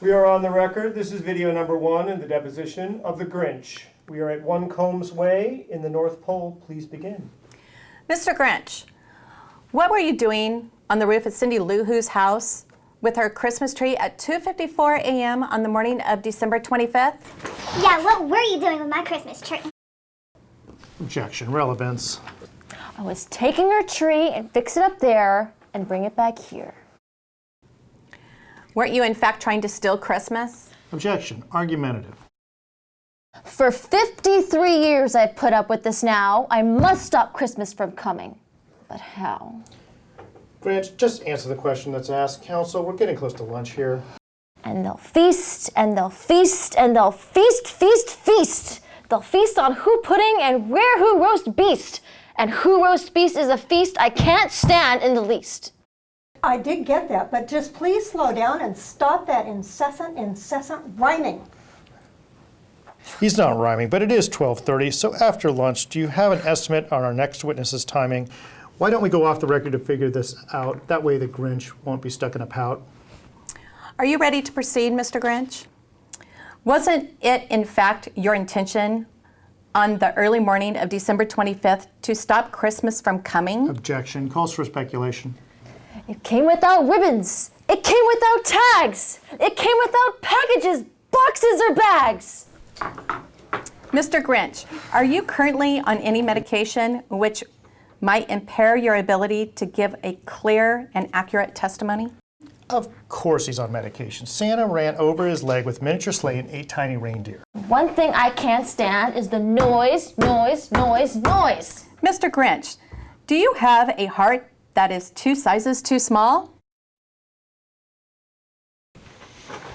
We are on the record. This is video number 1 in the deposition of the Grinch. We are at 1 Combs Way in the North Pole. Please begin. Mr. Grinch, what were you doing on the roof at Cindy Lou Who's house with her Christmas tree at 2:54 a.m. on the morning of December 25th? Yeah, what were you doing with my Christmas tree? Objection. Relevance. I was taking her tree and fix it up there and bring it back here. Weren't you in fact trying to steal Christmas? Objection. Argumentative. For 53 years I've put up with this now. I must stop Christmas from coming. But how? Grant, just answer the question that's asked. Counsel, we're getting close to lunch here. And they'll feast, and they'll feast, and they'll feast, feast, feast. They'll feast on who pudding and where who roast beast. And who roast beast is a feast I can't stand in the least. I did get that, but just please slow down and stop that incessant rhyming. He's not rhyming, but it is 12:30, so after lunch, do you have an estimate on our next witness's timing? Why don't we go off the record to figure this out? That way the Grinch won't be stuck in a pout. Are you ready to proceed, Mr. Grinch? Wasn't it in fact your intention on the early morning of December 25th to stop Christmas from coming? Objection. Calls for speculation. It came without ribbons. It came without tags. It came without packages, boxes, or bags. Mr. Grinch, are you currently on any medication which might impair your ability to give a clear and accurate testimony? Of course he's on medication. Santa ran over his leg with miniature sleigh and 8 tiny reindeer. One thing I can't stand is the noise, noise, noise, noise. Mr. Grinch, do you have a heart that is 2 sizes too small?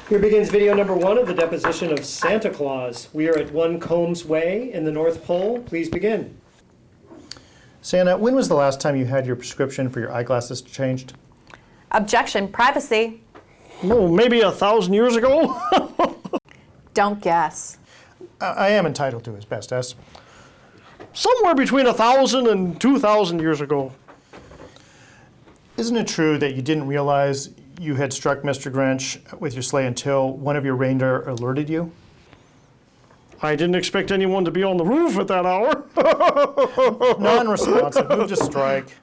Here begins video number 1 of the deposition of Santa Claus. We are at 1 Combs Way in the North Pole. Please begin. Santa, when was the last time you had your prescription for your eyeglasses changed? Objection, privacy. Oh, maybe 1,000 years ago? Don't guess. I am entitled to his best estimate. Somewhere between 1,000 and 2,000 years ago. Isn't it true that you didn't realize you had struck Mr. Grinch with your sleigh until one of your reindeer alerted you? I didn't expect anyone to be on the roof at that hour. Non-responsive. Move to strike.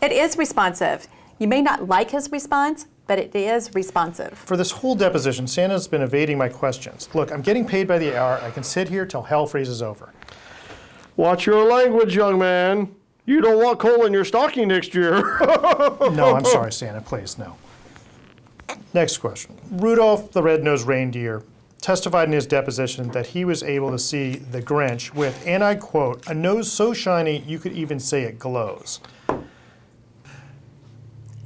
It is responsive. You may not like his response, but it is responsive. For this whole deposition, Santa's been evading my questions. Look, I'm getting paid by the hour. I can sit here till hell freezes over. Watch your language, young man. You don't want coal in your stocking next year. No, I'm sorry, Santa. Please, no. Next question. Rudolph the Red-Nosed Reindeer testified in his deposition that he was able to see the Grinch with, and I quote, a nose so shiny you could even say it glows.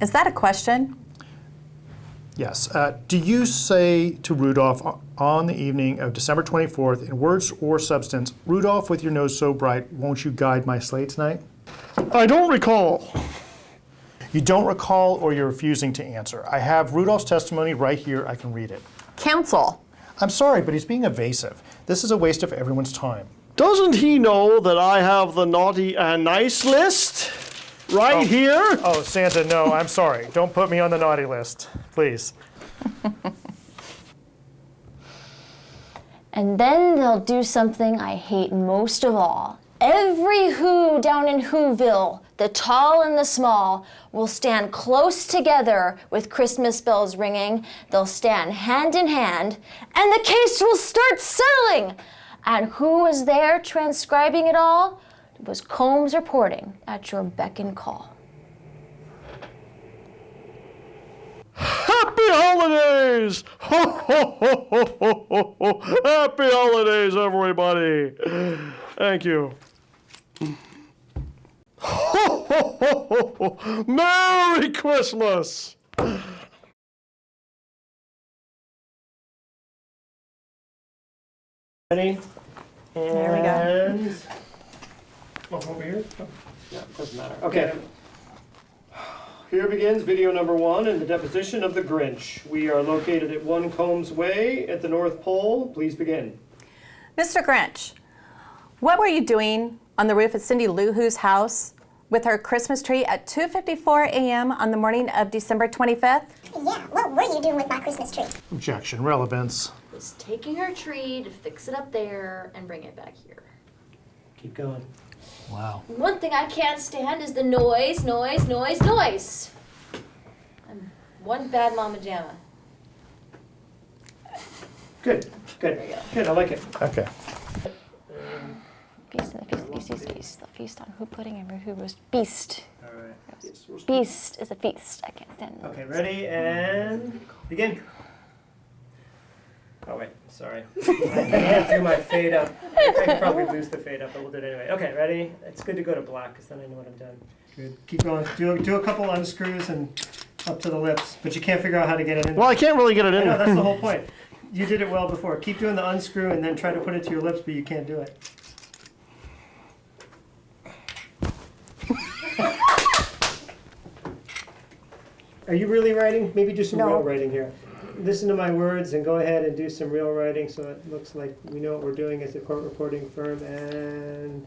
Is that a question? Yes. Do you say to Rudolph on the evening of December 24th, in words or substance, Rudolph, with your nose so bright, won't you guide my sleigh tonight? I don't recall. You don't recall, or you're refusing to answer. I have Rudolph's testimony right here. I can read it. Counsel. I'm sorry, but he's being evasive. This is a waste of everyone's time. Doesn't he know that I have the naughty and nice list right here? Oh, Santa, no, I'm sorry. Don't put me on the naughty list, please. And then they'll do something I hate most of all. Every Who down in Whoville, the tall and the small, will stand close together with Christmas bells ringing. They'll stand hand in hand, and the case will start settling. And who was there transcribing it all? It was Combs reporting at your beck and call. Happy holidays! Ho, ho, ho, ho, ho, ho, ho. Happy holidays, everybody! Thank you. Ho, ho, ho, ho, ho. Merry Christmas! Ready? There we go. And over here? Oh, yeah, doesn't matter. Okay. Here begins video number 1 in the deposition of the Grinch. We are located at 1 Combs Way at the North Pole. Please begin. Mr. Grinch, what were you doing on the roof at Cindy Lou Who's house with her Christmas tree at 2:54 a.m. on the morning of December 25th? Yeah, what what were you doing with my Christmas tree? Objection. Relevance. Was taking her tree to fix it up there and bring it back here. Keep going. Wow. One thing I can't stand is the noise. I'm one bad mama jamma. Good, good, good, I like it. Okay. Feast, the feast on who pudding and who roast beast. All right. Yes, we're- Beast is a feast. I can't stand it. Okay, ready, and begin. Oh, wait, sorry. I can't do my fade up. I could probably lose the fade up, but we'll do it anyway. Okay, ready? It's good to go to black, because then I know what I'm done. Good, keep going. Do a couple unscrews and up to the lips, but you can't figure out how to get it in. Well, I can't really get it in I know, there. that's the whole point. You did it well before. Keep doing the unscrew and then try to put it to your lips, but you can't do it. Are you really writing? Maybe do some No. real writing here. Listen to my words and go ahead and do some real writing so it looks like we know what we're doing as a court reporting firm, and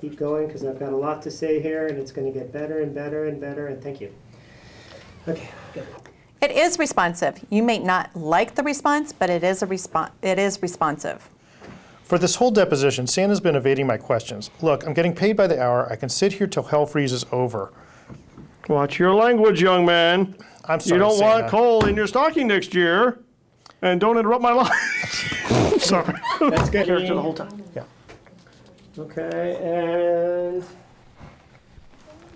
keep going because I've got a lot to say here and it's going to get better and better and better, and thank you. Okay, good. It is responsive. You may not like the response, but it is responsive. For this whole deposition, Santa's been evading my questions. Look, I'm getting paid by the hour. I can sit here till hell freezes over. Watch your language, young man. I'm sorry, You don't Santa. want coal in your stocking next year. And don't interrupt my life. Sorry. That's good. Character the whole time. Yeah. Okay, and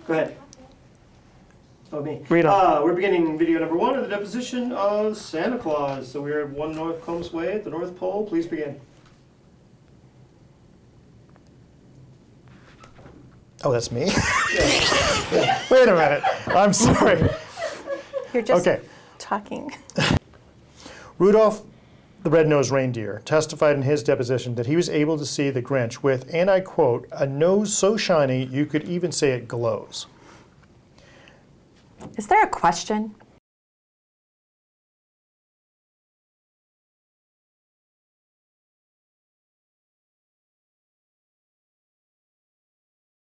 go ahead. Oh, me. Read on. We're beginning video number 1 of the deposition of Santa Claus. So we're at 1 North Combs Way at the North Pole. Please begin. Oh, that's me? Wait a minute. I'm sorry. You're just Okay. talking. Rudolph the Red-Nosed Reindeer testified in his deposition that he was able to see the Grinch with, and I quote, a nose so shiny you could even say it glows. Is there a question?